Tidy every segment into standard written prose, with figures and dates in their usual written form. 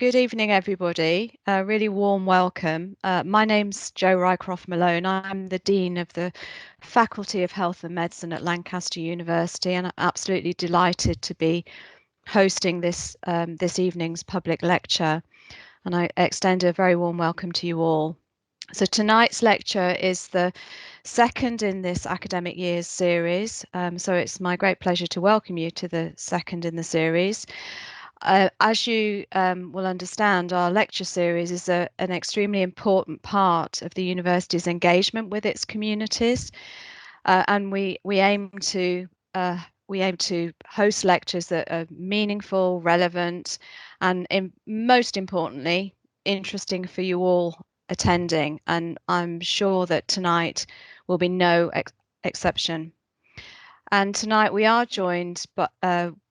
good evening, everybody. A really warm welcome. My name's Jo Rycroft Malone. I'm the Dean of the Faculty of Health and Medicine at Lancaster University, and I'm absolutely delighted to be hosting this evening's public lecture. And I extend a very warm welcome to you all. So tonight's lecture is the second in this academic year's series. So it's my great pleasure to welcome you to the second in the series. As you will understand, our lecture series is an extremely important part of the university's engagement with its communities, and we aim to host lectures that are meaningful, relevant, and most importantly, interesting for you all attending. And I'm sure that tonight will be no exception. And tonight we are joined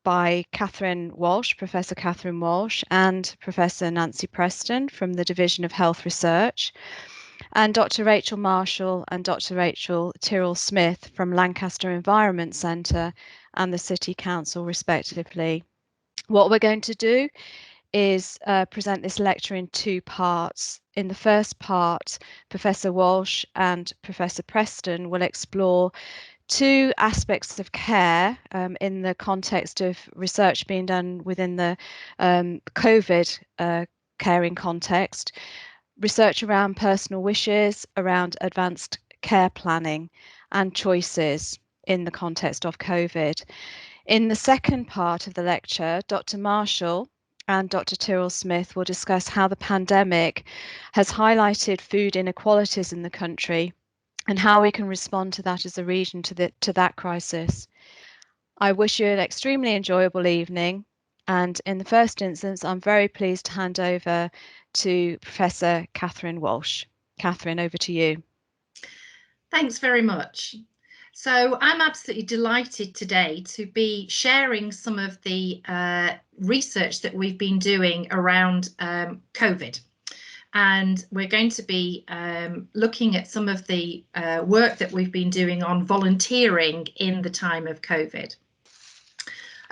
by Catherine Walshe, Professor Catherine Walshe, and Professor Nancy Preston from the Division of Health Research, and Dr. Rachel Marshall and Dr. Rachel Tyrrell-Smith from Lancaster Environment Centre and the City Council, respectively. What we're going to do is present this lecture in two parts. In the first part, Professor Walshe and Professor Preston will explore two aspects of care in the context of research being done within the COVID caring context, research around personal wishes, around advanced care planning and choices in the context of COVID. In the second part of the lecture, Dr. Marshall and Dr. Tyrrell-Smith will discuss how the pandemic has highlighted food inequalities in the country and how we can respond to that as a region to that crisis. I wish you an extremely enjoyable evening, and in the first instance, I'm very pleased to hand over to Professor Catherine Walshe. Catherine, over to you. Thanks very much. So I'm absolutely delighted today to be sharing some of the research that we've been doing around COVID. And we're going to be looking at some of the work that we've been doing on volunteering in the time of COVID.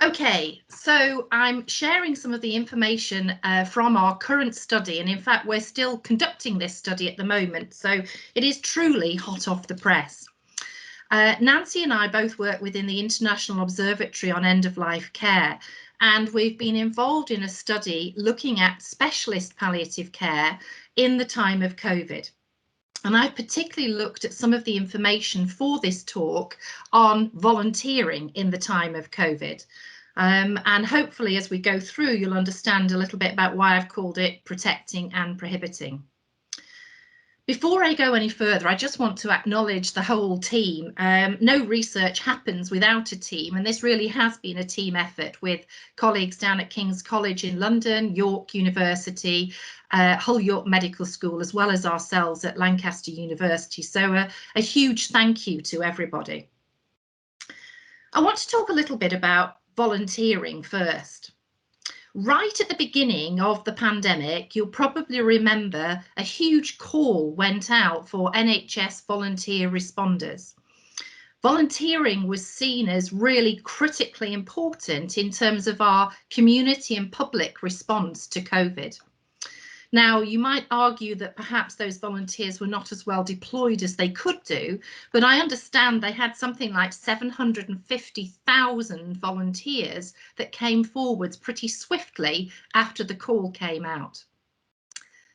Okay, so I'm sharing some of the information from our current study, and in fact we're still conducting this study at the moment, so it is truly hot off the press. Nancy and I both work within the International Observatory on End-of-Life Care, and we've been involved in a study looking at specialist palliative care in the time of COVID. And I particularly looked at some of the information for this talk on volunteering in the time of COVID. And hopefully as we go through, you'll understand a little bit about why I've called it protecting and prohibiting. Before I go any further, I just want to acknowledge the whole team. No research happens without a team, and this really has been a team effort with colleagues down at King's College in London, York University, Hull York Medical School, as well as ourselves at Lancaster University. So a huge thank you to everybody. I want to talk a little bit about volunteering first. Right at the beginning of the pandemic, you'll probably remember a huge call went out for NHS volunteer responders. Volunteering was seen as really critically important in terms of our community and public response to COVID. Now, you might argue that perhaps those volunteers were not as well deployed as they could do, but I understand they had something like 750,000 volunteers that came forwards pretty swiftly after the call came out.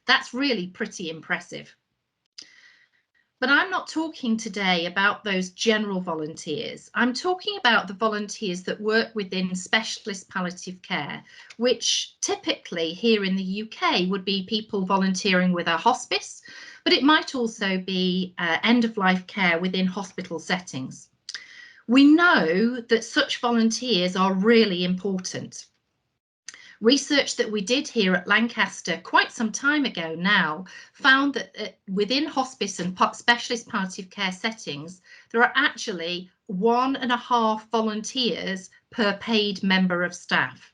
That's really pretty impressive. But I'm not talking today about those general volunteers. I'm talking about the volunteers that work within specialist palliative care, which typically here in the UK would be people volunteering with a hospice, but it might also be end-of-life care within hospital settings. We know that such volunteers are really important. Research that we did here at Lancaster quite some time ago now found that within hospice and specialist palliative care settings, there are actually 1.5 volunteers per paid member of staff.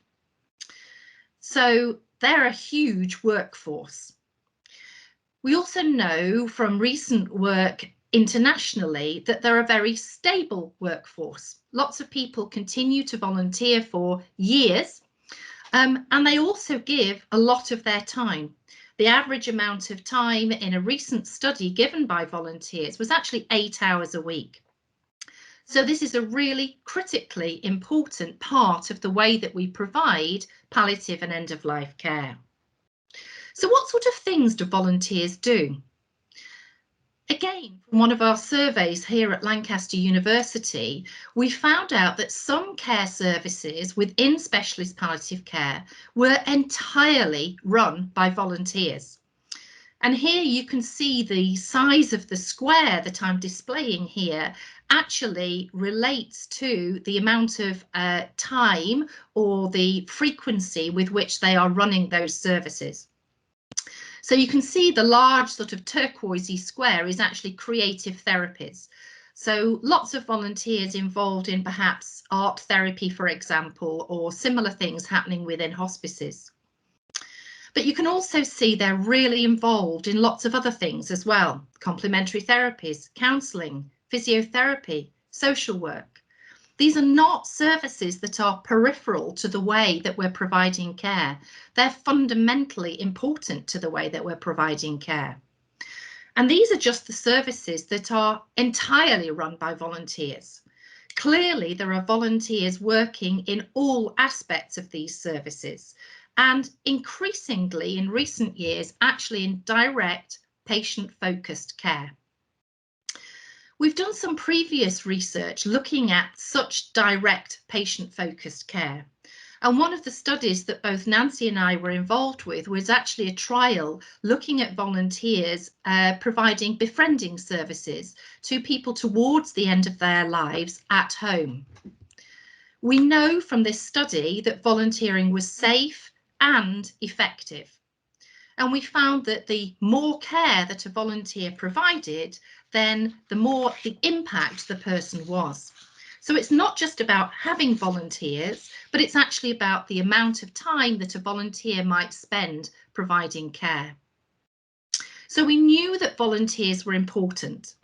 So they're a huge workforce. We also know from recent work internationally that they're a very stable workforce. Lots of people continue to volunteer for years. And they also give a lot of their time. The average amount of time in a recent study given by volunteers was actually 8 hours a week. So this is a really critically important part of the way that we provide palliative and end-of-life care. So what sort of things do volunteers do? Again, from one of our surveys here at Lancaster University, we found out that some care services within specialist palliative care were entirely run by volunteers. And here you can see the size of the square that I'm displaying here actually relates to the amount of time or the frequency with which they are running those services. So you can see the large sort of turquoisey square is actually creative therapies. So lots of volunteers involved in perhaps art therapy, for example, or similar things happening within hospices. But you can also see they're really involved in lots of other things as well. Complementary therapies, counselling, physiotherapy, social work. These are not services that are peripheral to the way that we're providing care. They're fundamentally important to the way that we're providing care. And these are just the services that are entirely run by volunteers. Clearly, there are volunteers working in all aspects of these services, and increasingly in recent years, actually in direct patient-focused care. We've done some previous research looking at such direct patient-focused care. And one of the studies that both Nancy and I were involved with was actually a trial looking at volunteers providing befriending services to people towards the end of their lives at home. We know from this study that volunteering was safe and effective. And we found that the more care that a volunteer provided, then the more the impact the person was. So it's not just about having volunteers, but it's actually about the amount of time that a volunteer might spend providing care. So we knew that volunteers were important.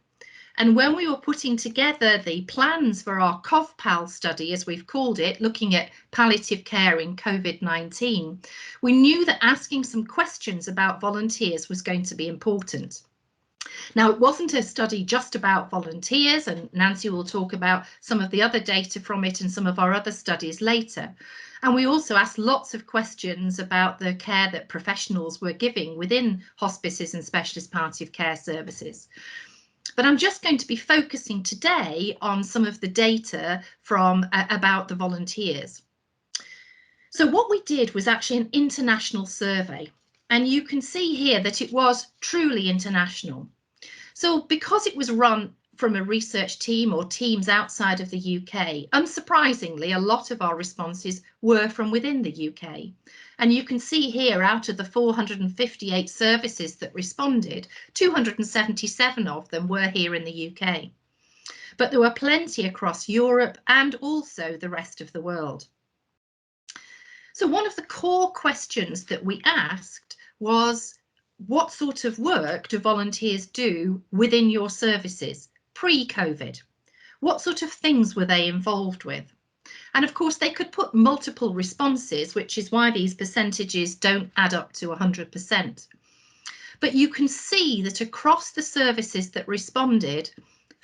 And when we were putting together the plans for our CovPall study, as we've called it, looking at palliative care in COVID-19, we knew that asking some questions about volunteers was going to be important. Now, it wasn't a study just about volunteers, and Nancy will talk about some of the other data from it and some of our other studies later. And we also asked lots of questions about the care that professionals were giving within hospices and specialist palliative care services. But I'm just going to be focusing today on some of the data from about the volunteers. So what we did was actually an international survey, and you can see here that it was truly international. So because it was run from a research team or teams outside of the UK, unsurprisingly, a lot of our responses were from within the UK. And you can see here, out of the 458 services that responded, 277 of them were here in the UK. But there were plenty across Europe and also the rest of the world. So one of the core questions that we asked was, what sort of work do volunteers do within your services pre-COVID? What sort of things were they involved with? And of course, they could put multiple responses, which is why these percentages don't add up to 100%. But you can see that across the services that responded,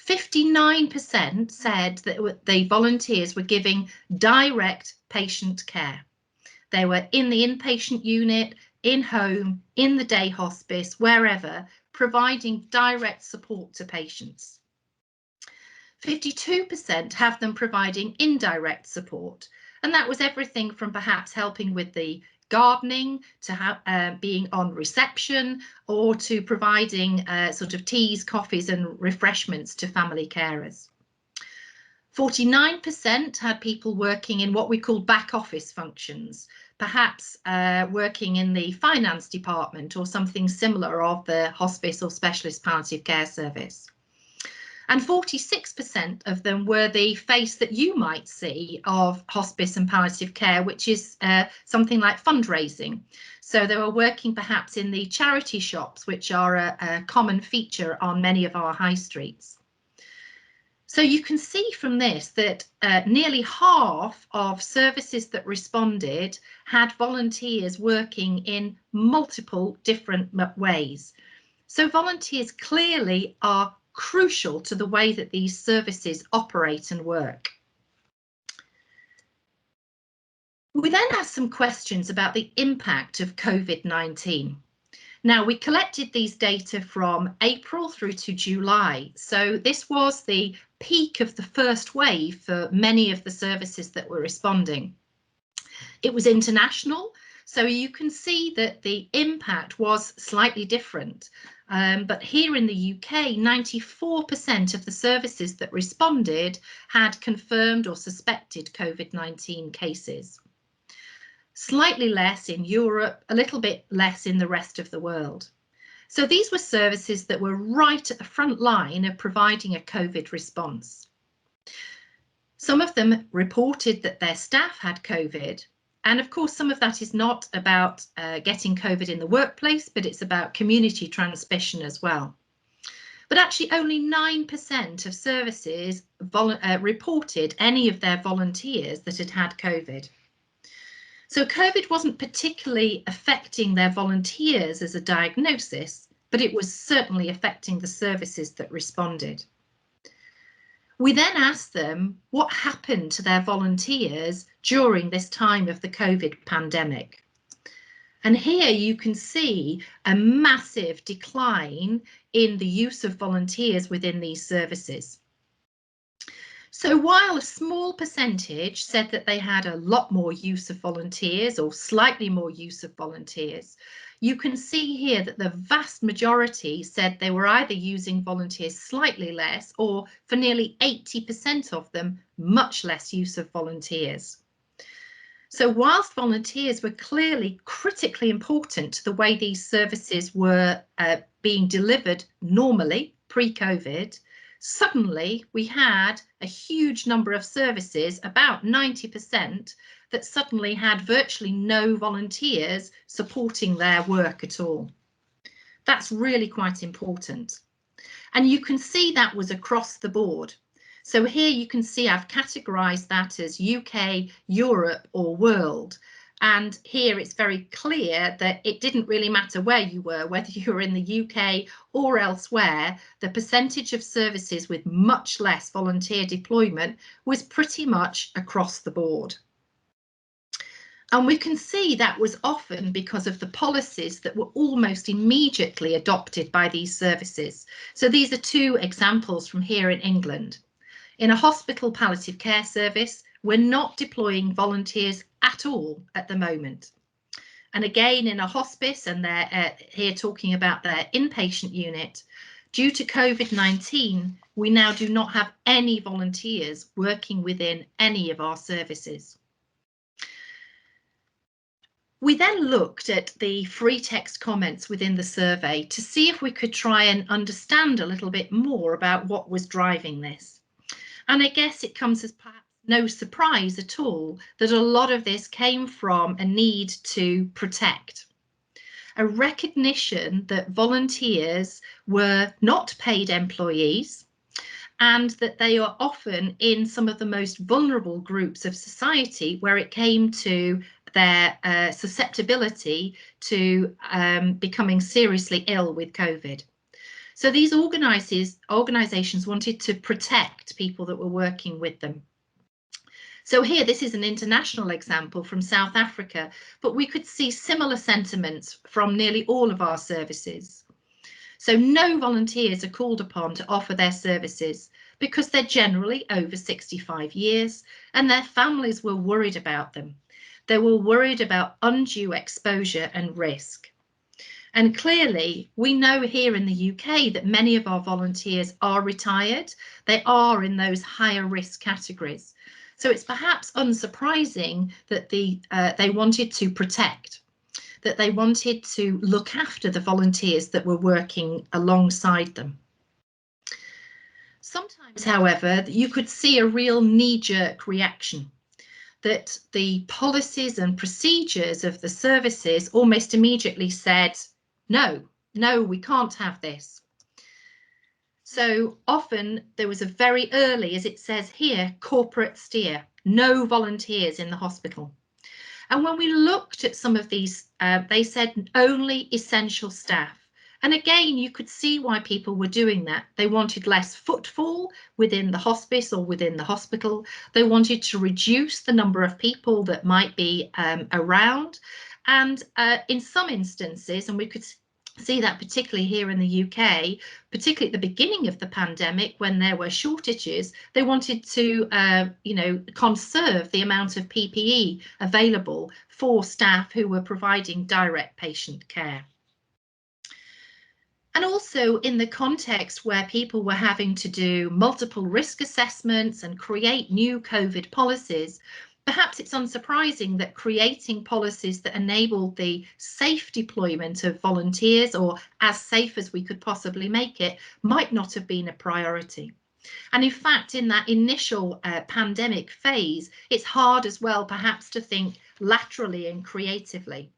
59% said that the volunteers were giving direct patient care. They were in the inpatient unit, in home, in the day hospice, wherever, providing direct support to patients. 52% have them providing indirect support, and that was everything from perhaps helping with the gardening to being on reception, or to providing sort of teas, coffees and refreshments to family carers. 49% had people working in what we call back office functions, perhaps working in the finance department or something similar of the hospice or specialist palliative care service. And 46% of them were the face that you might see of hospice and palliative care, which is something like fundraising. So they were working perhaps in the charity shops, which are a common feature on many of our high streets. So you can see from this that nearly half of services that responded had volunteers working in multiple different ways. So volunteers clearly are crucial to the way that these services operate and work. We then asked some questions about the impact of COVID-19. Now, we collected these data from April through to July, so this was the peak of the first wave for many of the services that were responding. It was international, so you can see that the impact was slightly different. But here in the UK, 94% of the services that responded had confirmed or suspected COVID-19 cases. Slightly less in Europe, a little bit less in the rest of the world. So these were services that were right at the front line of providing a COVID response. Some of them reported that their staff had COVID. And of course, some of that is not about getting COVID in the workplace, but it's about community transmission as well. But actually only 9% of services reported any of their volunteers that had had COVID. So COVID wasn't particularly affecting their volunteers as a diagnosis, but it was certainly affecting the services that responded. We then asked them what happened to their volunteers during this time of the COVID pandemic. And here you can see a massive decline in the use of volunteers within these services. So while a small percentage said that they had a lot more use of volunteers or slightly more use of volunteers, you can see here that the vast majority said they were either using volunteers slightly less, or for nearly 80% of them, much less use of volunteers. So whilst volunteers were clearly critically important to the way these services were being delivered normally pre-COVID, suddenly we had a huge number of services, about 90%, that suddenly had virtually no volunteers supporting their work at all. That's really quite important. And you can see that was across the board. So here you can see I've categorized that as UK, Europe or world. And here it's very clear that it didn't really matter where you were, whether you were in the UK or elsewhere, the percentage of services with much less volunteer deployment was pretty much across the board. And we can see that was often because of the policies that were almost immediately adopted by these services. So these are two examples from here in England. In a hospital palliative care service, we're not deploying volunteers at all at the moment. And again, in a hospice, and they're here talking about their inpatient unit, due to COVID-19, we now do not have any volunteers working within any of our services. We then looked at the free text comments within the survey to see if we could try and understand a little bit more about what was driving this. And I guess it comes as perhaps no surprise at all that a lot of this came from a need to protect, a recognition that volunteers were not paid employees and that they are often in some of the most vulnerable groups of society where it came to their susceptibility to becoming seriously ill with COVID. So these organisations wanted to protect people that were working with them. So here, this is an international example from South Africa, but we could see similar sentiments from nearly all of our services. So no volunteers are called upon to offer their services because they're generally over 65 years and their families were worried about them. They were worried about undue exposure and risk. And clearly, we know here in the UK that many of our volunteers are retired. They are in those higher risk categories. So it's perhaps unsurprising that they wanted to protect, that they wanted to look after the volunteers that were working alongside them. Sometimes, however, you could see a real knee-jerk reaction, that the policies and procedures of the services almost immediately said, no, we can't have this. So often there was a very early, as it says here, corporate steer, no volunteers in the hospital. And when we looked at some of these, they said only essential staff. And again, you could see why people were doing that. They wanted less footfall within the hospice or within the hospital. They wanted to reduce the number of people that might be around. And in some instances, and we could see that particularly here in the UK, particularly at the beginning of the pandemic when there were shortages, they wanted to, conserve the amount of PPE available for staff who were providing direct patient care. And also in the context where people were having to do multiple risk assessments and create new COVID policies, perhaps it's unsurprising that creating policies that enabled the safe deployment of volunteers, or as safe as we could possibly make it, might not have been a priority. And in fact, in that initial pandemic phase, it's hard as well perhaps to think laterally and creatively.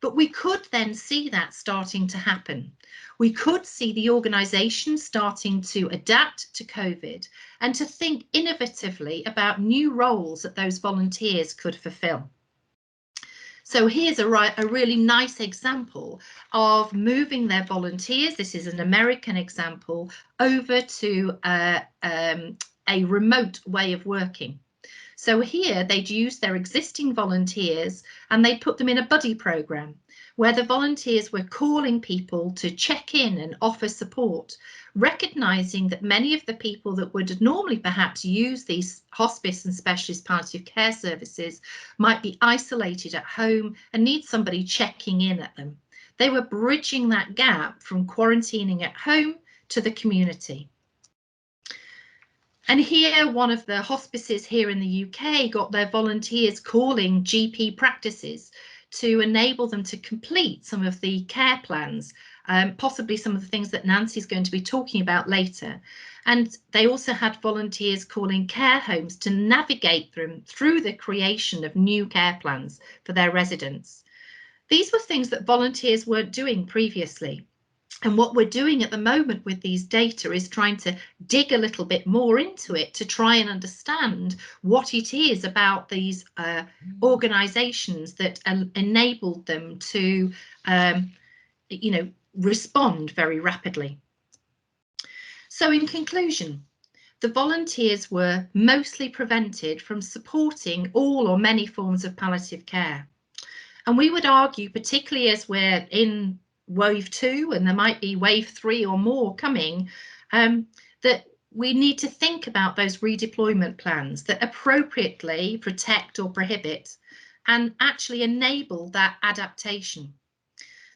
But we could then see that starting to happen. We could see the organisation starting to adapt to COVID and to think innovatively about new roles that those volunteers could fulfil. So here's a really nice example of moving their volunteers. This is an American example over to a remote way of working. So here they'd use their existing volunteers and they put them in a buddy program where the volunteers were calling people to check in and offer support, recognising that many of the people that would normally perhaps use these hospice and specialist palliative care services might be isolated at home and need somebody checking in at them. They were bridging that gap from quarantining at home to the community. And here, one of the hospices here in the UK got their volunteers calling GP practices to enable them to complete some of the care plans, possibly some of the things that Nancy's going to be talking about later. And they also had volunteers calling care homes to navigate them through the creation of new care plans for their residents. These were things that volunteers weren't doing previously. And what we're doing at the moment with these data is trying to dig a little bit more into it to try and understand what it is about these organisations that enabled them to, respond very rapidly. So in conclusion, the volunteers were mostly prevented from supporting all or many forms of palliative care. And we would argue, particularly as we're in wave 2 and there might be wave 3 or more coming, that we need to think about those redeployment plans that appropriately protect or prohibit and actually enable that adaptation.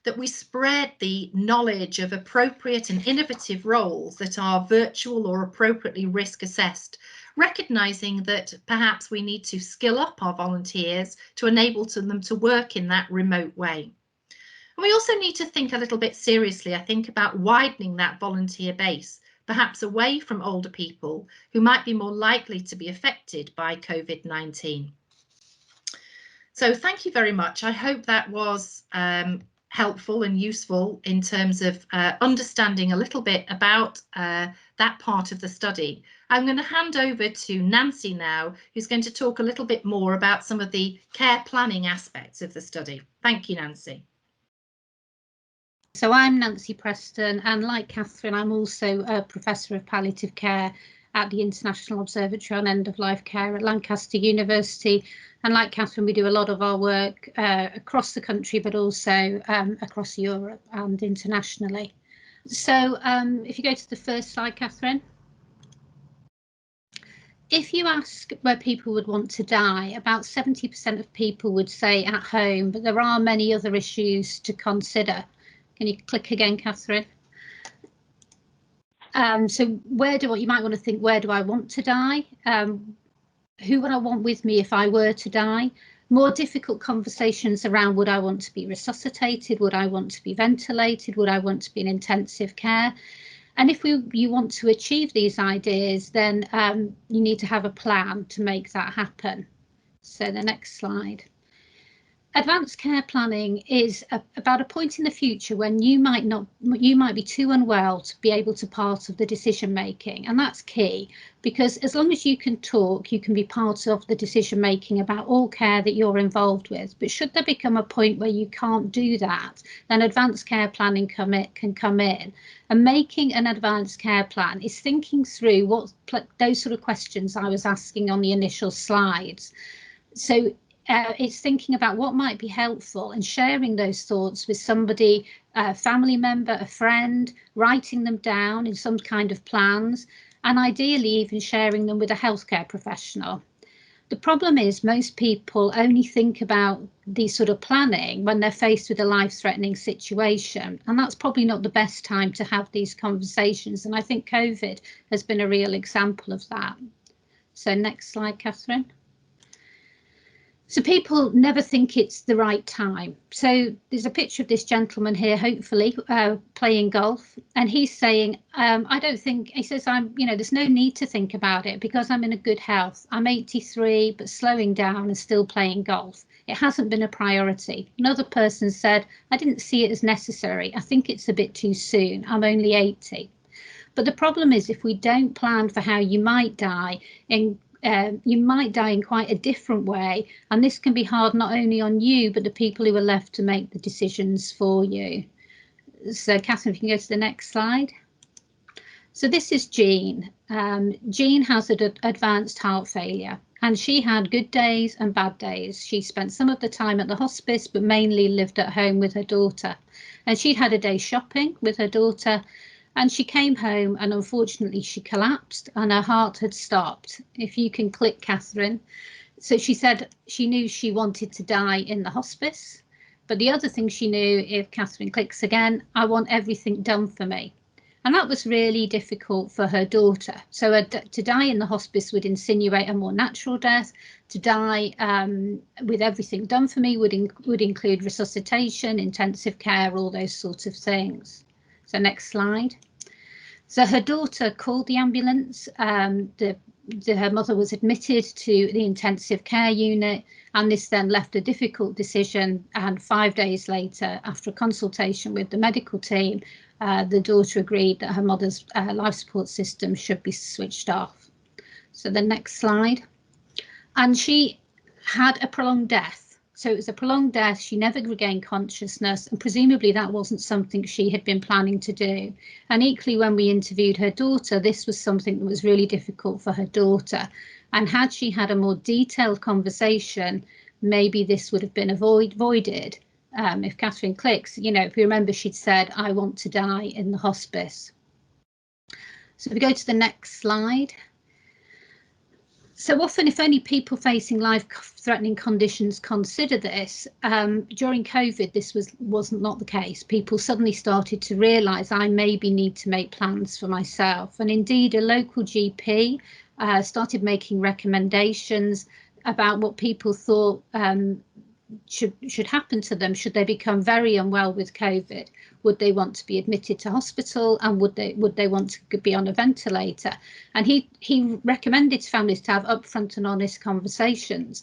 That we spread the knowledge of appropriate and innovative roles that are virtual or appropriately risk assessed, recognising that perhaps we need to skill up our volunteers to enable them to work in that remote way. And we also need to think a little bit seriously, I think, about widening that volunteer base, perhaps away from older people who might be more likely to be affected by COVID-19. So thank you very much. I hope that was helpful and useful in terms of understanding a little bit about that part of the study. I'm going to hand over to Nancy now, who's going to talk a little bit more about some of the care planning aspects of the study. Thank you, Nancy. So I'm Nancy Preston, and like Catherine, I'm also a Professor of Palliative Care at the International Observatory on End-of-Life Care at Lancaster University. And like Catherine, we do a lot of our work across the country, but also across Europe and internationally. So if you go to the first slide, Catherine. If you ask where people would want to die, about 70% of people would say at home, but there are many other issues to consider. Can you click again, Catherine? So you might want to think, where do I want to die? Who would I want with me if I were to die? More difficult conversations around, would I want to be resuscitated? Would I want to be ventilated? Would I want to be in intensive care? And if you want to achieve these ideas, then you need to have a plan to make that happen. So the next slide. Advanced care planning is about a point in the future when you might be too unwell to be able to part of the decision making, and that's key, because as long as you can talk, you can be part of the decision making about all care that you're involved with. But should there become a point where you can't do that, then advanced care planning can come in. And making an advanced care plan is thinking through those sort of questions I was asking on the initial slides. So it's thinking about what might be helpful and sharing those thoughts with somebody, a family member, a friend, writing them down in some kind of plans, and ideally even sharing them with a healthcare professional. The problem is most people only think about these sort of planning when they're faced with a life-threatening situation, and that's probably not the best time to have these conversations, and I think COVID has been a real example of that. So next slide, Catherine. So people never think it's the right time. So there's a picture of this gentleman here, hopefully, playing golf. And he's saying, I don't think, he says, there's no need to think about it because I'm in a good health. I'm 83, but slowing down and still playing golf. It hasn't been a priority. Another person said, I didn't see it as necessary. I think it's a bit too soon. I'm only 80. But the problem is if we don't plan for how you might die, you might die in quite a different way, and this can be hard not only on you but the people who are left to make the decisions for you. So Catherine, if you can go to the next slide. So this is Jean. Jean has advanced heart failure, and she had good days and bad days. She spent some of the time at the hospice but mainly lived at home with her daughter, and she'd had a day shopping with her daughter. And she came home and unfortunately she collapsed and her heart had stopped. If you can click, Catherine. So she said she knew she wanted to die in the hospice. But the other thing she knew, if Catherine clicks again, I want everything done for me. And that was really difficult for her daughter. So to die in the hospice would insinuate a more natural death. To die with everything done for me would include resuscitation, intensive care, all those sorts of things. So next slide. So her daughter called the ambulance. Her mother was admitted to the intensive care unit, and this then left a difficult decision. And 5 days later, after a consultation with the medical team, the daughter agreed that her mother's life support system should be switched off. So the next slide. And she had a prolonged death. So it was a prolonged death. She never regained consciousness, and presumably that wasn't something she had been planning to do. And equally, when we interviewed her daughter, this was something that was really difficult for her daughter. And had she had a more detailed conversation, maybe this would have been avoided. If Catherine clicks, if you remember, she'd said, I want to die in the hospice. So if we go to the next slide. So often, if only people facing life-threatening conditions consider this, during COVID, this wasn't not the case. People suddenly started to realise I maybe need to make plans for myself. And indeed, a local GP started making recommendations about what people thought should happen to them should they become very unwell with COVID. Would they want to be admitted to hospital, and would they want to be on a ventilator? And he recommended to families to have upfront and honest conversations.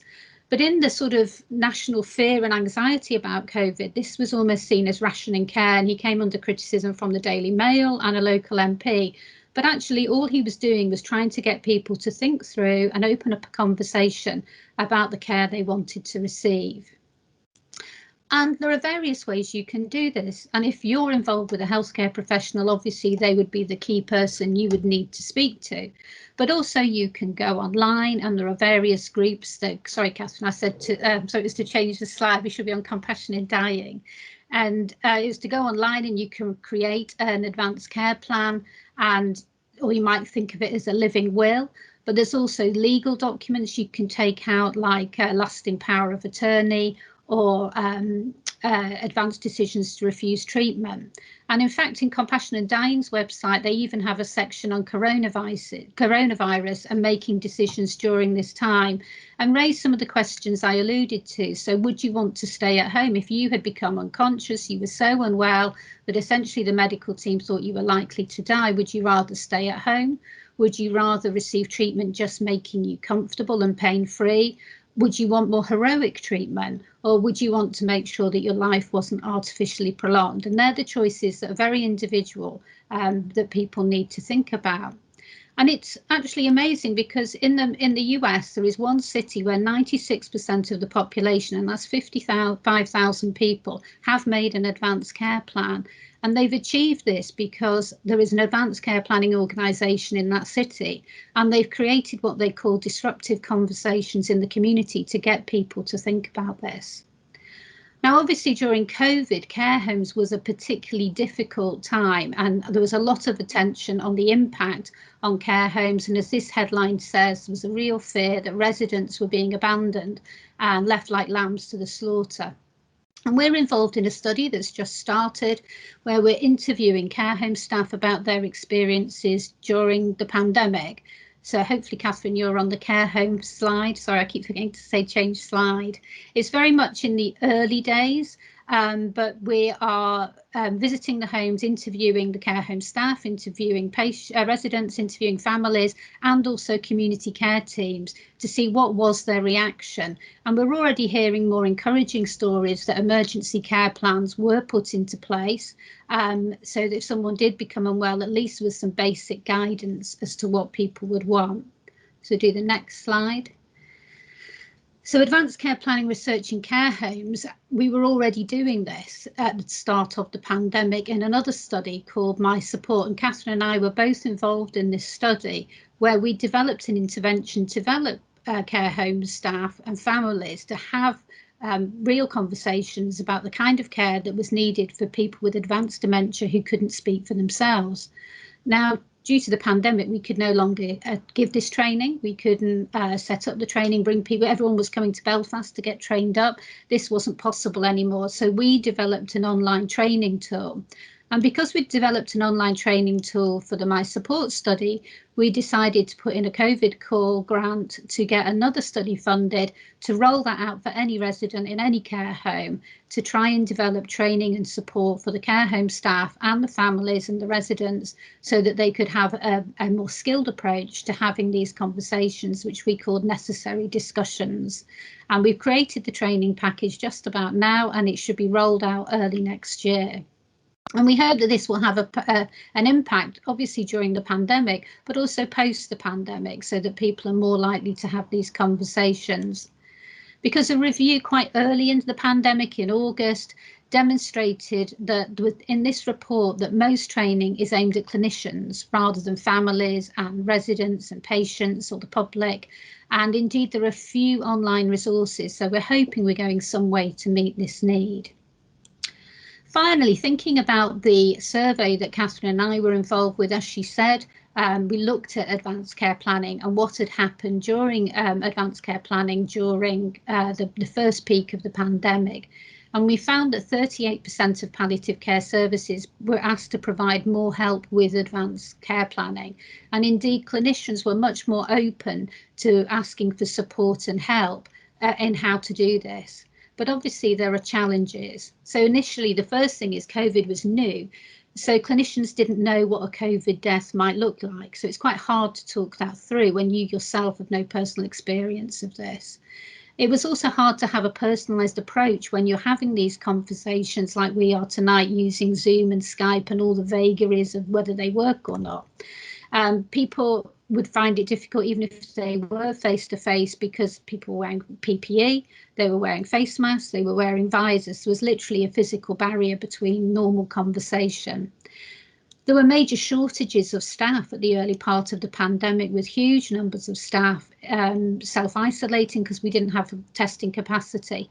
But in the sort of national fear and anxiety about COVID, this was almost seen as rationing care, and he came under criticism from the Daily Mail and a local MP. But actually all he was doing was trying to get people to think through and open up a conversation about the care they wanted to receive. And there are various ways you can do this. And if you're involved with a healthcare professional, obviously they would be the key person you would need to speak to. But also you can go online, and there are various groups that, sorry, Catherine, I said so it was to change the slide. We should be on compassion in dying. And it's to go online and you can create an advanced care plan, or you might think of it as a living will. But there's also legal documents you can take out, like lasting power of attorney, or advanced decisions to refuse treatment. And in fact, in Compassion and Dying's website, they even have a section on coronavirus and making decisions during this time, and raise some of the questions I alluded to. So would you want to stay at home if you had become unconscious, you were so unwell that essentially the medical team thought you were likely to die? Would you rather stay at home? Would you rather receive treatment just making you comfortable and pain-free? would you want more heroic treatment, or would you want to make sure that your life wasn't artificially prolonged? And they're the choices that are very individual, that people need to think about. And it's actually amazing because in the US, there is one city where 96% of the population, and that's 55,000 people, have made an advanced care plan. And they've achieved this because there is an advanced care planning organisation in that city, and they've created what they call disruptive conversations in the community to get people to think about this. Now, obviously, during COVID, care homes was a particularly difficult time, and there was a lot of attention on the impact on care homes. And as this headline says, there was a real fear that residents were being abandoned and left like lambs to the slaughter. And we're involved in a study that's just started where we're interviewing care home staff about their experiences during the pandemic. So hopefully, Catherine, you're on the care home slide. Sorry, I keep forgetting to say change slide. It's very much in the early days, but we are visiting the homes, interviewing the care home staff, interviewing residents, interviewing families, and also community care teams to see what was their reaction. And we're already hearing more encouraging stories that emergency care plans were put into place, so that if someone did become unwell, at least with some basic guidance as to what people would want. So do the next slide. So advanced care planning research in care homes, we were already doing this at the start of the pandemic in another study called My Support, and Catherine and I were both involved in this study where we developed an intervention to develop care home staff and families to have real conversations about the kind of care that was needed for people with advanced dementia who couldn't speak for themselves. Now, due to the pandemic, we could no longer give this training. We couldn't set up the training, bring people. Everyone was coming to Belfast to get trained up. This wasn't possible anymore. So we developed an online training tool. And because we'd developed an online training tool for the My Support study, we decided to put in a COVID call grant to get another study funded to roll that out for any resident in any care home to try and develop training and support for the care home staff and the families and the residents so that they could have a more skilled approach to having these conversations, which we called necessary discussions. And we've created the training package just about now, and it should be rolled out early next year. And we hope that this will have an impact, obviously, during the pandemic, but also post the pandemic, so that people are more likely to have these conversations. Because a review quite early into the pandemic in August demonstrated that in this report that most training is aimed at clinicians rather than families and residents and patients or the public. And indeed, there are few online resources. So we're hoping we're going some way to meet this need. Finally, thinking about the survey that Catherine and I were involved with, as she said, we looked at advanced care planning and what had happened during advanced care planning during the first peak of the pandemic. And we found that 38% of palliative care services were asked to provide more help with advanced care planning. And indeed, clinicians were much more open to asking for support and help in how to do this. But obviously there are challenges. So initially, the first thing is COVID was new. So clinicians didn't know what a COVID death might look like. So it's quite hard to talk that through when you yourself have no personal experience of this. It was also hard to have a personalised approach when you're having these conversations like we are tonight using Zoom and Skype and all the vagaries of whether they work or not. People would find it difficult even if they were face-to-face because people were wearing PPE, they were wearing face masks, they were wearing visors. There was literally a physical barrier between normal conversation. There were major shortages of staff at the early part of the pandemic, with huge numbers of staff self-isolating because we didn't have testing capacity.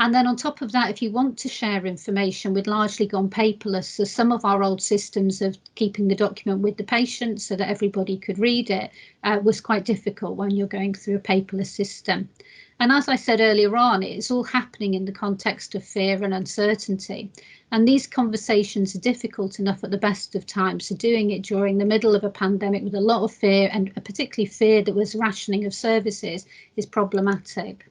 And then on top of that, if you want to share information, we'd largely gone paperless. So some of our old systems of keeping the document with the patient so that everybody could read it was quite difficult when you're going through a paperless system. And as I said earlier on, it's all happening in the context of fear and uncertainty. And these conversations are difficult enough at the best of times. So doing it during the middle of a pandemic with a lot of fear, and particularly fear that was rationing of services, is problematic.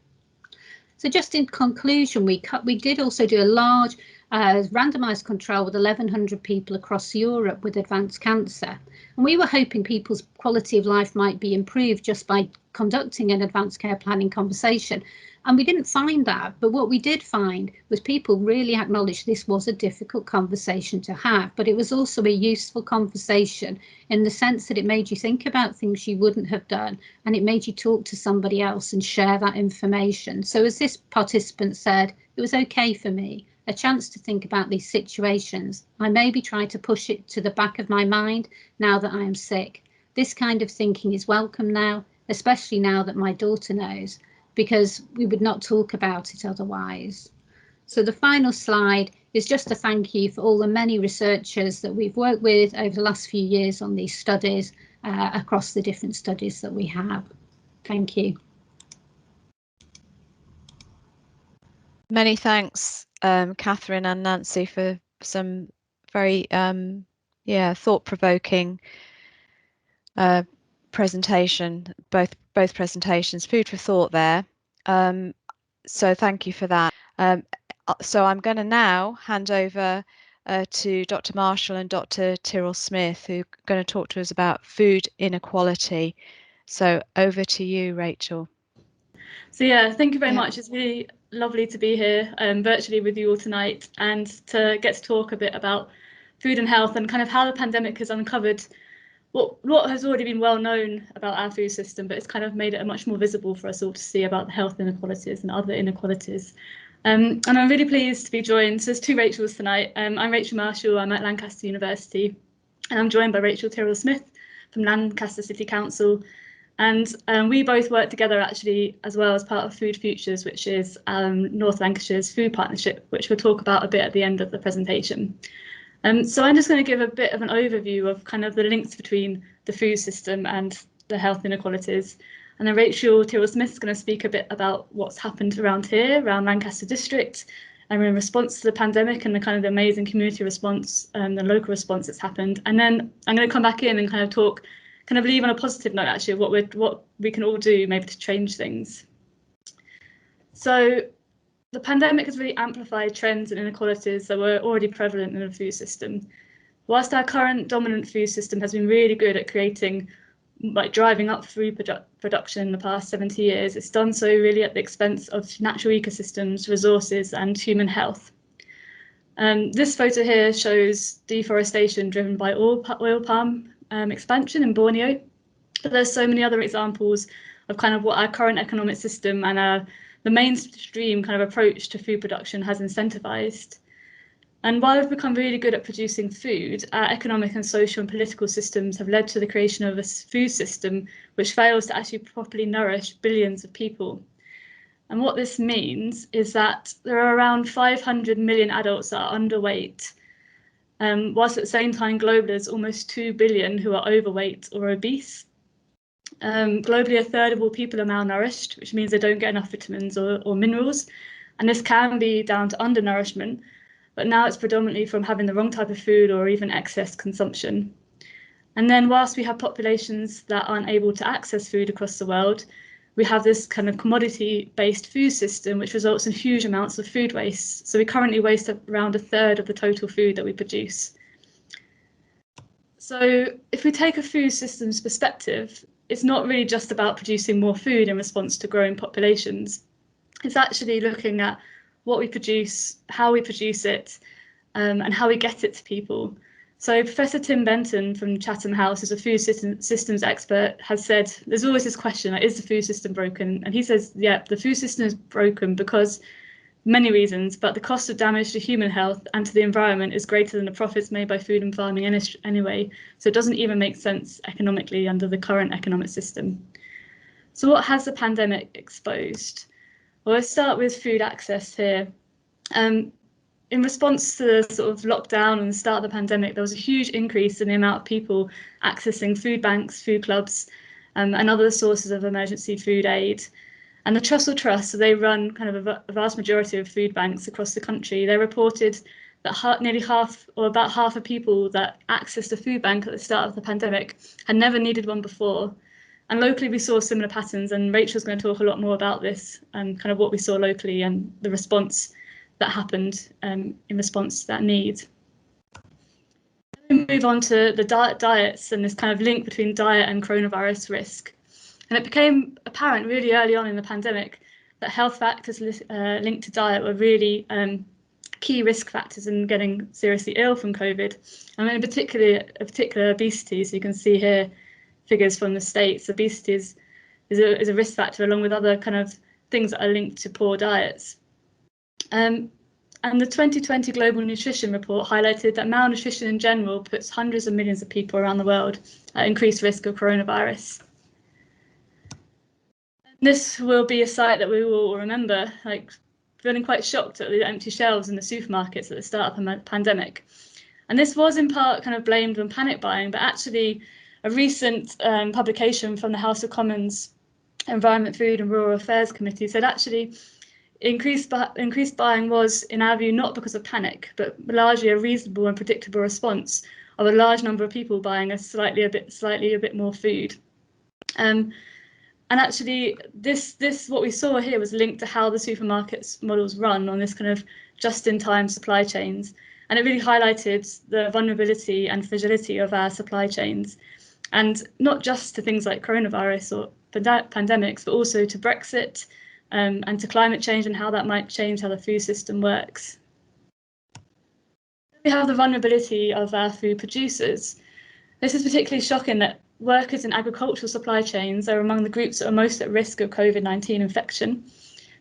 So just in conclusion, we did also do a large randomised control with 1,100 people across Europe with advanced cancer. And we were hoping people's quality of life might be improved just by conducting an advanced care planning conversation. And we didn't find that. But what we did find was people really acknowledged this was a difficult conversation to have, but it was also a useful conversation in the sense that it made you think about things you wouldn't have done, and it made you talk to somebody else and share that information. So as this participant said, it was okay for me, a chance to think about these situations. I maybe try to push it to the back of my mind now that I am sick. This kind of thinking is welcome now, especially now that my daughter knows, because we would not talk about it otherwise. So the final slide is just a thank you for all the many researchers that we've worked with over the last few years on these studies, across the different studies that we have. Thank you. Many thanks, Catherine and Nancy, for some very thought-provoking presentation. Both presentations, food for thought there. So thank you for that. So I'm going to now hand over to Dr. Marshall and Dr. Tyrrell-Smith, who are going to talk to us about food inequality. So over to you, Rachel. So yeah, thank you very much. It's really lovely to be here virtually with you all tonight, and to get to talk a bit about food and health and kind of how the pandemic has uncovered what has already been well known about our food system, but it's kind of made it much more visible for us all to see about the health inequalities and other inequalities. And I'm really pleased to be joined. So there's two Rachels tonight. I'm Rachel Marshall. I'm at Lancaster University, and I'm joined by Rachel Tyrrell-Smith from Lancaster City Council. And we both work together actually as well as part of Food Futures, which is North Lancashire's food partnership, which we'll talk about a bit at the end of the presentation. So I'm just going to give a bit of an overview of kind of the links between the food system and the health inequalities. And then Rachel Tyrrell-Smith is going to speak a bit about what's happened around here, around Lancaster District, and in response to the pandemic and the kind of the amazing community response and the local response that's happened. And then I'm going to come back in and kind of talk, kind of leave on a positive note actually, what we can all do maybe to change things. So the pandemic has really amplified trends and inequalities that were already prevalent in the food system. Whilst our current dominant food system has been really good at creating, like driving up food production in the past 70 years, it's done so really at the expense of natural ecosystems, resources, and human health. This photo here shows deforestation driven by oil palm expansion in Borneo. But there's so many other examples of kind of what our current economic system and the mainstream kind of approach to food production has incentivized. And while we've become really good at producing food, our economic and social and political systems have led to the creation of a food system which fails to actually properly nourish billions of people. And what this means is that there are around 500 million adults that are underweight, whilst at the same time globally there's almost 2 billion who are overweight or obese. Globally, a third of all people are malnourished, which means they don't get enough vitamins or minerals. And this can be down to undernourishment, but now it's predominantly from having the wrong type of food or even excess consumption. And then whilst we have populations that aren't able to access food across the world, we have this kind of commodity-based food system, which results in huge amounts of food waste. So we currently waste around a third of the total food that we produce. So if we take a food systems perspective, it's not really just about producing more food in response to growing populations. It's actually looking at what we produce, how we produce it, and how we get it to people. So Professor Tim Benton from Chatham House, who's a food systems expert, has said there's always this question, like, is the food system broken? And he says, yeah, the food system is broken because many reasons, but the cost of damage to human health and to the environment is greater than the profits made by food and farming anyway. So it doesn't even make sense economically under the current economic system. So what has the pandemic exposed? Well, let's start with food access here. In response to the sort of lockdown and the start of the pandemic, there was a huge increase in the amount of people accessing food banks, food clubs, and other sources of emergency food aid. And the Trussell Trust, so they run kind of a vast majority of food banks across the country. They reported that nearly half, or about half of people that accessed a food bank at the start of the pandemic had never needed one before. And locally, we saw similar patterns, and Rachel's going to talk a lot more about this and kind of what we saw locally and the response that happened in response to that need. We move on to the diets and this kind of link between diet and coronavirus risk. And it became apparent really early on in the pandemic that health factors linked to diet were really key risk factors in getting seriously ill from COVID. And in particular obesity. So you can see here figures from the States. Obesity is a risk factor along with other kind of things that are linked to poor diets. And the 2020 Global Nutrition Report highlighted that malnutrition in general puts hundreds of millions of people around the world at increased risk of coronavirus. This will be a sight that we will remember, like feeling quite shocked at the empty shelves in the supermarkets at the start of the pandemic. And this was in part kind of blamed on panic buying, but actually a recent publication from the House of Commons Environment, Food and Rural Affairs Committee said actually increased buying was, in our view, not because of panic, but largely a reasonable and predictable response of a large number of people buying slightly a bit more food. And actually, this what we saw here was linked to how the supermarkets models run on this kind of just-in-time supply chains, and it really highlighted the vulnerability and fragility of our supply chains, and not just to things like coronavirus or pandemics, but also to Brexit. And to climate change and how that might change how the food system works. We have the vulnerability of our food producers. This is particularly shocking that workers in agricultural supply chains are among the groups that are most at risk of COVID-19 infection.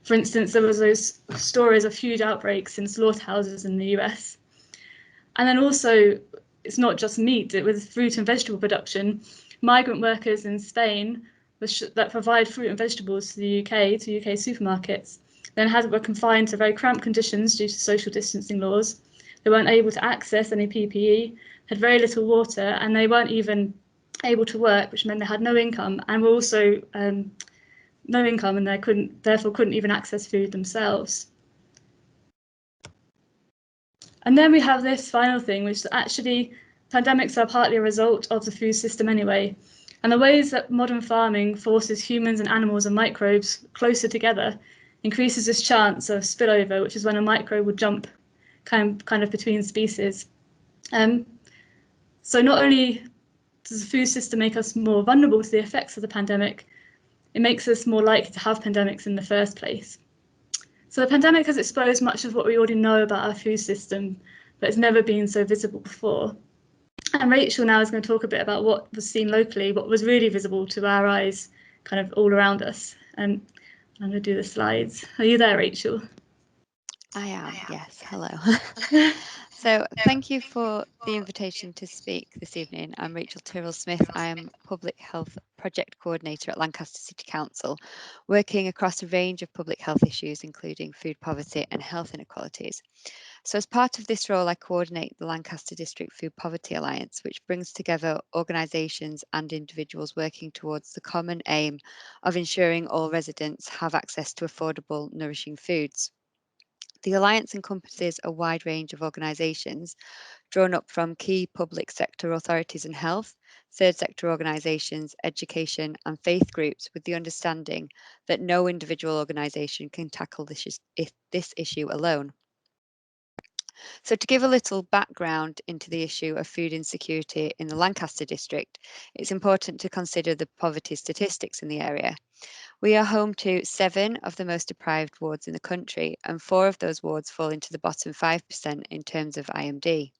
For instance, there was those stories of huge outbreaks in slaughterhouses in the US. And then also, it's not just meat, it was fruit and vegetable production. Migrant workers in Spain that provide fruit and vegetables to the UK, to UK supermarkets, then were confined to very cramped conditions due to social distancing laws. They weren't able to access any PPE, had very little water, and they weren't even able to work, which meant they had no income, and were also no income, and they therefore couldn't even access food themselves. And then we have this final thing, which is actually pandemics are partly a result of the food system anyway. And the ways that modern farming forces humans and animals and microbes closer together increases this chance of spillover, which is when a microbe would jump kind of between species. So not only does the food system make us more vulnerable to the effects of the pandemic, it makes us more likely to have pandemics in the first place. So the pandemic has exposed much of what we already know about our food system, but it's never been so visible before. And Rachel now is going to talk a bit about what was seen locally, what was really visible to our eyes, kind of all around us. And I'm going to do the slides. Are you there, Rachel? I am, yes. Hello. So thank you for the invitation to speak this evening. I'm Rachel Tyrrell-Smith. I am Public Health Project Coordinator at Lancaster City Council, working across a range of public health issues, including food poverty and health inequalities. So as part of this role, I coordinate the Lancaster District Food Poverty Alliance, which brings together organisations and individuals working towards the common aim of ensuring all residents have access to affordable, nourishing foods. The Alliance encompasses a wide range of organisations drawn up from key public sector authorities and health, third sector organisations, education and faith groups, with the understanding that no individual organisation can tackle this issue alone. So to give a little background into the issue of food insecurity in the Lancaster district, it's important to consider the poverty statistics in the area. We are home to 7 of the most deprived wards in the country, and 4 of those wards fall into the bottom 5% in terms of IMD.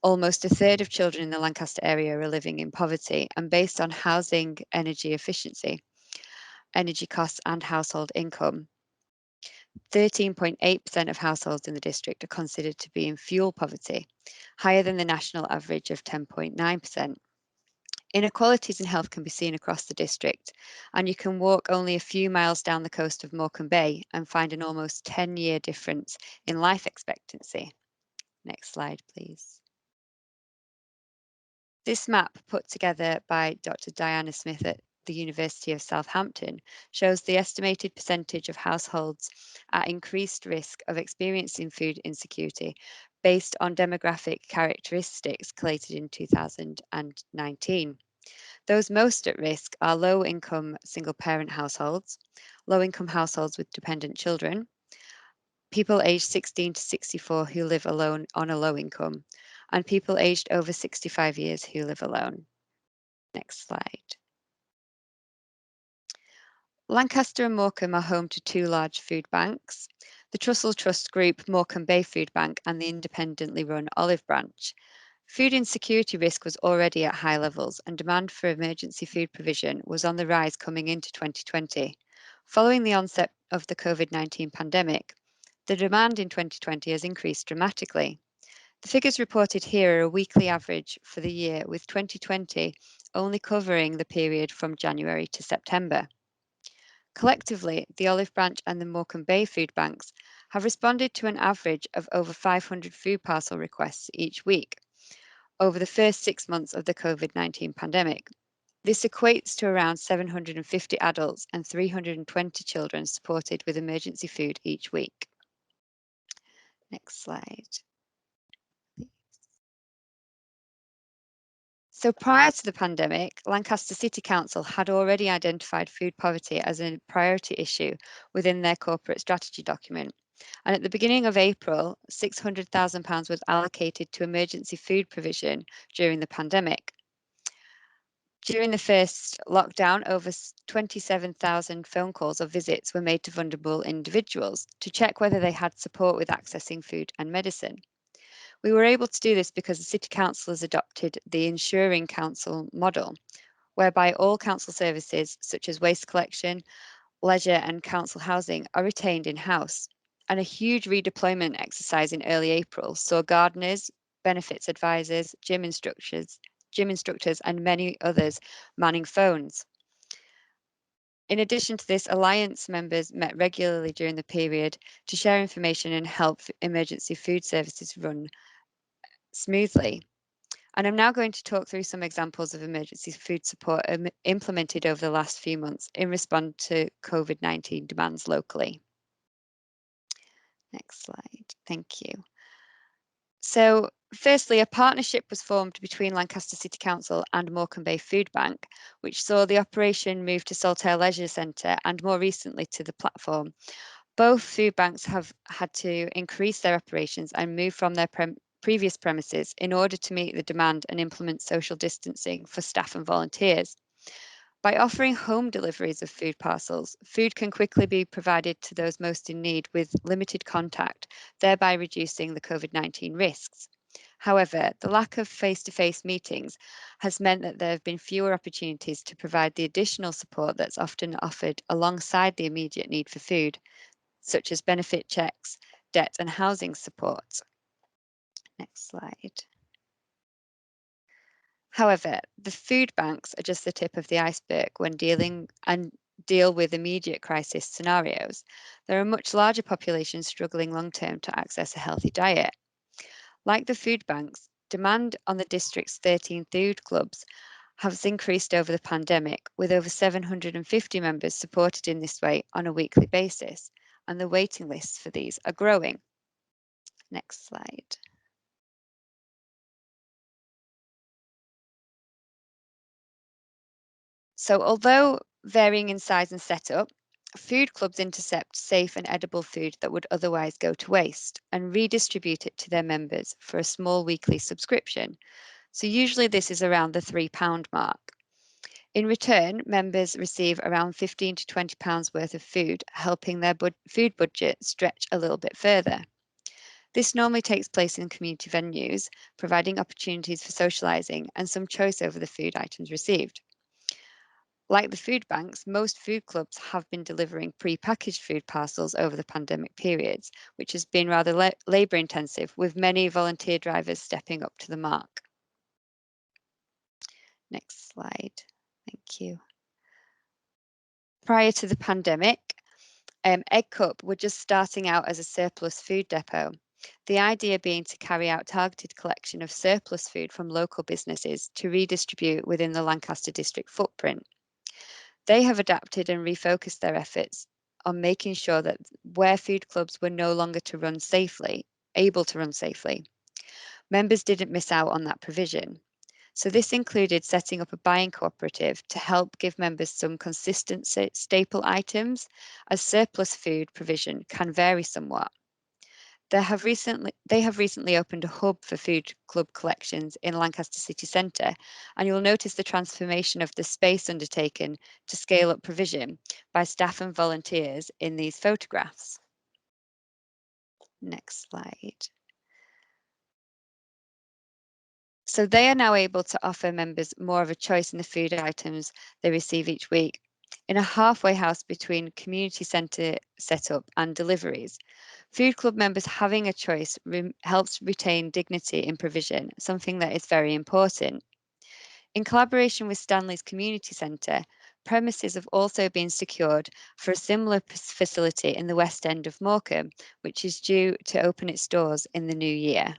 Almost a third of children in the Lancaster area are living in poverty, and based on housing energy efficiency, energy costs and household income, 13.8% of households in the district are considered to be in fuel poverty, higher than the national average of 10.9%. Inequalities in health can be seen across the district, and you can walk only a few miles down the coast of Morecambe Bay and find an almost 10-year difference in life expectancy. Next slide, please. This map, put together by Dr. Diana Smith at the University of Southampton, shows the estimated percentage of households at increased risk of experiencing food insecurity based on demographic characteristics collated in 2019. Those most at risk are low-income single-parent households, low-income households with dependent children, people aged 16 to 64 who live alone on a low income, and people aged over 65 years who live alone. Next slide. Lancaster and Morecambe are home to two large food banks, the Trussell Trust Group Morecambe Bay Food Bank and the independently run Olive Branch. Food insecurity risk was already at high levels and demand for emergency food provision was on the rise coming into 2020. Following the onset of the COVID-19 pandemic, the demand in 2020 has increased dramatically. The figures reported here are a weekly average for the year, with 2020 only covering the period from January to September. Collectively, the Olive Branch and the Morecambe Bay food banks have responded to an average of over 500 food parcel requests each week over the first 6 months of the COVID-19 pandemic. This equates to around 750 adults and 320 children supported with emergency food each week. Next slide. So prior to the pandemic, Lancaster City Council had already identified food poverty as a priority issue within their corporate strategy document. And at the beginning of April, £600,000 was allocated to emergency food provision during the pandemic. During the first lockdown, over 27,000 phone calls or visits were made to vulnerable individuals to check whether they had support with accessing food and medicine. We were able to do this because the City Council has adopted the Ensuring Council model, whereby all council services such as waste collection, leisure and council housing are retained in-house. And a huge redeployment exercise in early April saw gardeners, benefits advisors, gym instructors and many others manning phones. In addition to this, Alliance members met regularly during the period to share information and help emergency food services run smoothly. And I'm now going to talk through some examples of emergency food support implemented over the last few months in response to COVID-19 demands locally. Next slide, thank you. So firstly, a partnership was formed between Lancaster City Council and Morecambe Bay Food Bank, which saw the operation move to Saltaire Leisure Centre and more recently to the platform. Both food banks have had to increase their operations and move from their previous premises in order to meet the demand and implement social distancing for staff and volunteers. By offering home deliveries of food parcels, food can quickly be provided to those most in need with limited contact, thereby reducing the COVID-19 risks. However, the lack of face-to-face meetings has meant that there have been fewer opportunities to provide the additional support that's often offered alongside the immediate need for food, such as benefit checks, debt and housing support. Next slide. However, the food banks are just the tip of the iceberg when deal with immediate crisis scenarios. There are much larger populations struggling long-term to access a healthy diet. Like the food banks, demand on the district's 13 food clubs has increased over the pandemic, with over 750 members supported in this way on a weekly basis, and the waiting lists for these are growing. Next slide. So although varying in size and setup, food clubs intercept safe and edible food that would otherwise go to waste and redistribute it to their members for a small weekly subscription. So usually this is around the £3 mark. In return, members receive around £15 to £20 worth of food, helping their food budget stretch a little bit further. This normally takes place in community venues, providing opportunities for socialising and some choice over the food items received. Like the food banks, most food clubs have been delivering pre-packaged food parcels over the pandemic periods, which has been rather labour intensive, with many volunteer drivers stepping up to the mark. Next slide, thank you. Prior to the pandemic, Egg Cup were just starting out as a surplus food depot. The idea being to carry out targeted collection of surplus food from local businesses to redistribute within the Lancaster district footprint. They have adapted and refocused their efforts on making sure that where food clubs were no longer able to run safely, members didn't miss out on that provision. So this included setting up a buying cooperative to help give members some consistent staple items, as surplus food provision can vary somewhat. They have recently opened a hub for food club collections in Lancaster city centre, and you'll notice the transformation of the space undertaken to scale up provision by staff and volunteers in these photographs. Next slide. So they are now able to offer members more of a choice in the food items they receive each week, in a halfway house between community centre setup and deliveries. Food club members having a choice helps retain dignity in provision, something that is very important. In collaboration with Stanley's Community Centre, premises have also been secured for a similar facility in the West End of Morecambe, which is due to open its doors in the new year.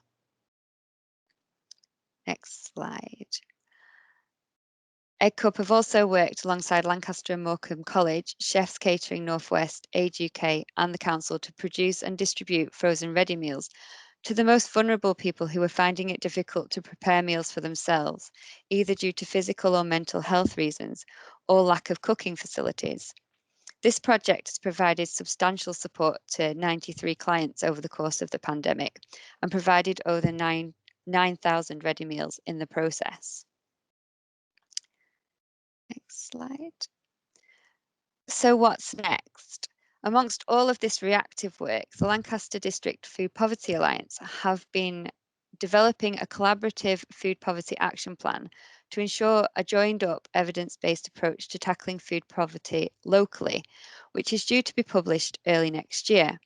Next slide. Egg Cup have also worked alongside Lancaster and Morecambe College, Chefs Catering Northwest, Age UK and the Council to produce and distribute frozen ready meals to the most vulnerable people who are finding it difficult to prepare meals for themselves, either due to physical or mental health reasons or lack of cooking facilities. This project has provided substantial support to 93 clients over the course of the pandemic and provided over 9,000 ready meals in the process. Next slide. So what's next? Amongst all of this reactive work, the Lancaster District Food Poverty Alliance have been developing a collaborative food poverty action plan to ensure a joined up evidence-based approach to tackling food poverty locally, which is due to be published early next year,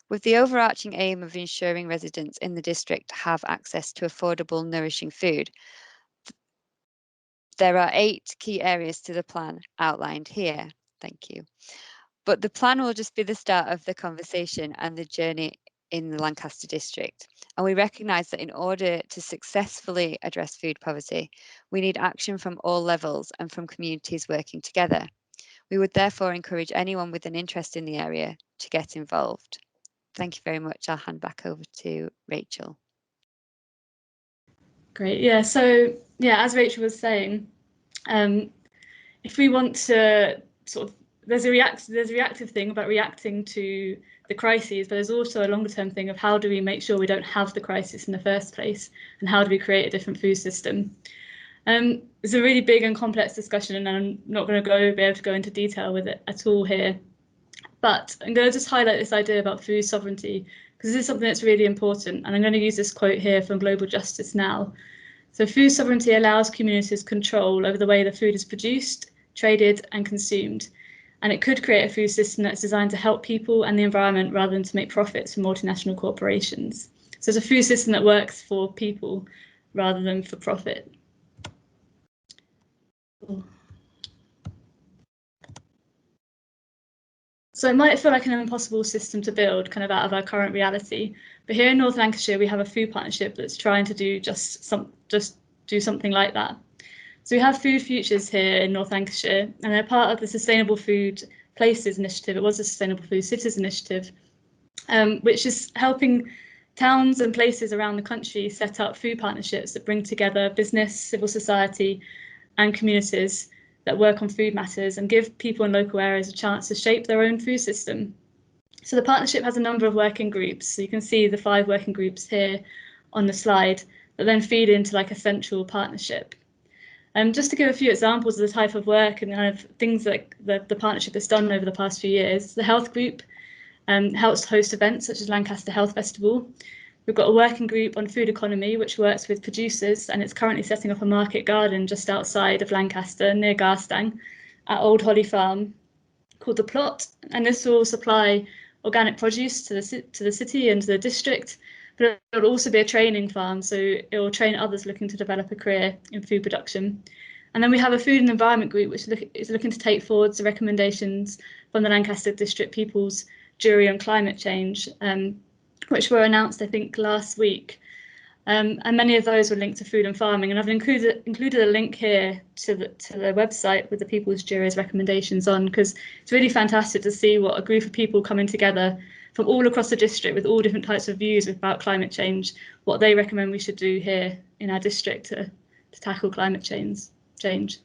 with the overarching aim of ensuring residents in the district have access to affordable, nourishing food. There are 8 key areas to the plan outlined here. Thank you. But the plan will just be the start of the conversation and the journey in the Lancaster district. And we recognise that in order to successfully address food poverty, we need action from all levels and from communities working together. We would therefore encourage anyone with an interest in the area to get involved. Thank you very much. I'll hand back over to Rachel. Great. Yeah. So yeah, as Rachel was saying, if we want to sort of, there's a reactive thing about reacting to the crises, but there's also a longer term thing of how do we make sure we don't have the crisis in the first place, and how do we create a different food system? It's a really big and complex discussion, and I'm not going to be able to go into detail with it at all here. But I'm going to just highlight this idea about food sovereignty, because this is something that's really important. And I'm going to use this quote here from Global Justice Now. So food sovereignty allows communities control over the way the food is produced, traded and consumed. And it could create a food system that's designed to help people and the environment rather than to make profits for multinational corporations. So it's a food system that works for people rather than for profit. So it might feel like an impossible system to build kind of out of our current reality, but here in North Lancashire we have a food partnership that's trying to do just do something like that. So we have Food Futures here in North Lancashire, and they're part of the Sustainable Food Places initiative. It was a Sustainable Food Cities initiative, which is helping towns and places around the country set up food partnerships that bring together business, civil society and communities that work on food matters and give people in local areas a chance to shape their own food system. So the partnership has a number of working groups. So you can see the 5 working groups here on the slide that then feed into like a central partnership. Just to give a few examples of the type of work and kind of things that the partnership has done over the past few years, the health group helps host events such as Lancaster Health Festival. We've got a working group on food economy, which works with producers, and it's currently setting up a market garden just outside of Lancaster near Garstang at Old Holly Farm called The Plot. And this will supply organic produce to the city and to the district, but it'll also be a training farm, so it will train others looking to develop a career in food production. And then we have a food and environment group, which is looking to take forward the recommendations from the Lancaster District People's Jury on Climate Change, which were announced, I think, last week. And many of those were linked to food and farming. And I've included a link here to the website with the People's Jury's recommendations on, because it's really fantastic to see what a group of people coming together from all across the district with all different types of views about climate change, what they recommend we should do here in our district to tackle climate change.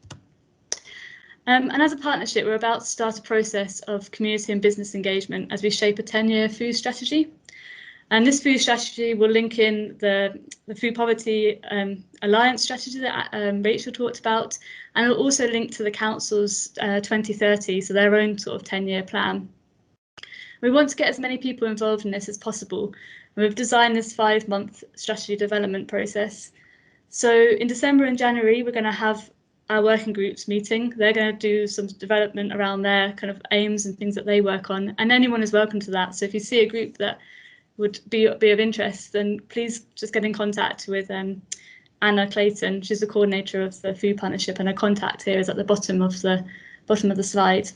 And as a partnership, we're about to start a process of community and business engagement as we shape a 10-year food strategy. And this food strategy will link in the Food Poverty Alliance strategy that Rachel talked about, and it'll also link to the Council's 2030, so their own sort of 10-year plan. We want to get as many people involved in this as possible, and we've designed this 5-month strategy development process. So in December and January, we're going to have our working groups meeting. They're going to do some development around their kind of aims and things that they work on, and anyone is welcome to that. So if you see a group that would be of interest, then please just get in contact with Anna Clayton. She's the coordinator of the Food Partnership, and her contact here is at the bottom of the slide.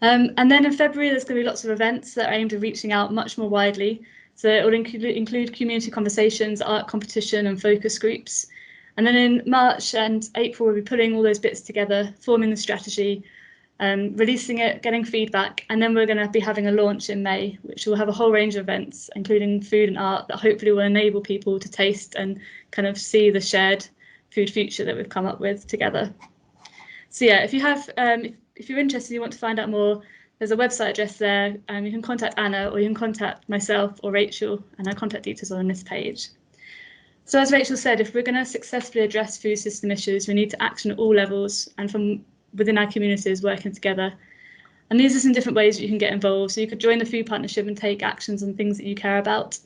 And then in February, there's going to be lots of events that are aimed at reaching out much more widely. So it will include community conversations, art competition, and focus groups. And then in March and April, we'll be putting all those bits together, forming the strategy, releasing it, getting feedback, and then we're going to be having a launch in May, which will have a whole range of events, including food and art, that hopefully will enable people to taste and kind of see the shared food future that we've come up with together. So yeah, if you have, if you're interested, you want to find out more, there's a website address there. You can contact Anna, or you can contact myself or Rachel, and our contact details are on this page. So as Rachel said, if we're going to successfully address food system issues, we need to action at all levels and from within our communities working together. And these are some different ways that you can get involved. So you could join the Food Partnership and take actions on things that you care about,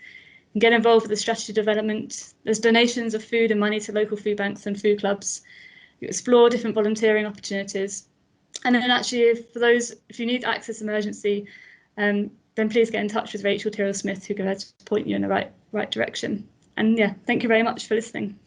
and get involved with the strategy development. There's donations of food and money to local food banks and food clubs. You explore different volunteering opportunities. And then actually, if you need access emergency, then please get in touch with Rachel Tyrrell-Smith, who can point you in the right direction. And yeah, thank you very much for listening.